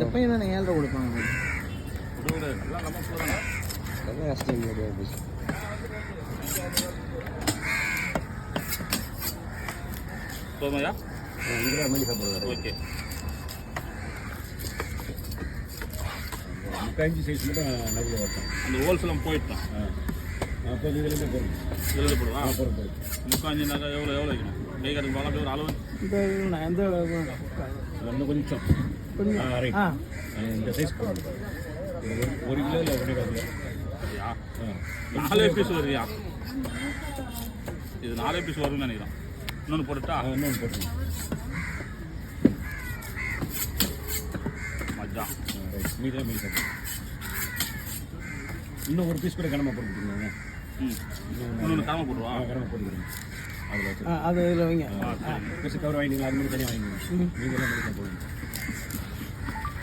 எப்போ என்ன 7 ரூபா கொடுப்பாங்க ரொம்ப கஷ்டம் கிடையாது. போதுமாயா? இங்கே மல்லி சாப்பிடுவார். ஓகே. முக்காஞ்சி சைஸ் மட்டும் நடுவில் வரட்டும். அந்த ஹோல்சேலம் போயிட்டான். அப்போ இதுலேருந்து போடுங்க. இதில் போடுவா? போடுங்க. முக்காஞ்சினாக்கா எவ்வளோ வைக்கணும்? கை கட்டுக்கு பாலா ஒரு அளவு இன்னும் கொஞ்சம் இந்த சைஸ் போடுங்க. 1 கிலோ இல்லை 1.5 கிலோ. சரியா? 4 பீஸ் வருவியா? இது 4 பீஸ் வரும்னு நினைக்கிறேன். இன்னொன்று போட்டுட்டா? இன்னொன்று போட்டுங்க. மஜா. ரைட். Medium medium. இன்னும் ஒரு பீஸ் கூட கடமை போட்டுருங்க. இன்னொன்று கடமை போடுவா? கடமை போட்டுக்கிறேன். அதில் அது இதில் வைங்க. பெருசு கவர் வாங்கிட்டீங்களா? அது மாதிரி தனியாக வாங்கிக்கணும். மீதெல்லாம் போடுங்க.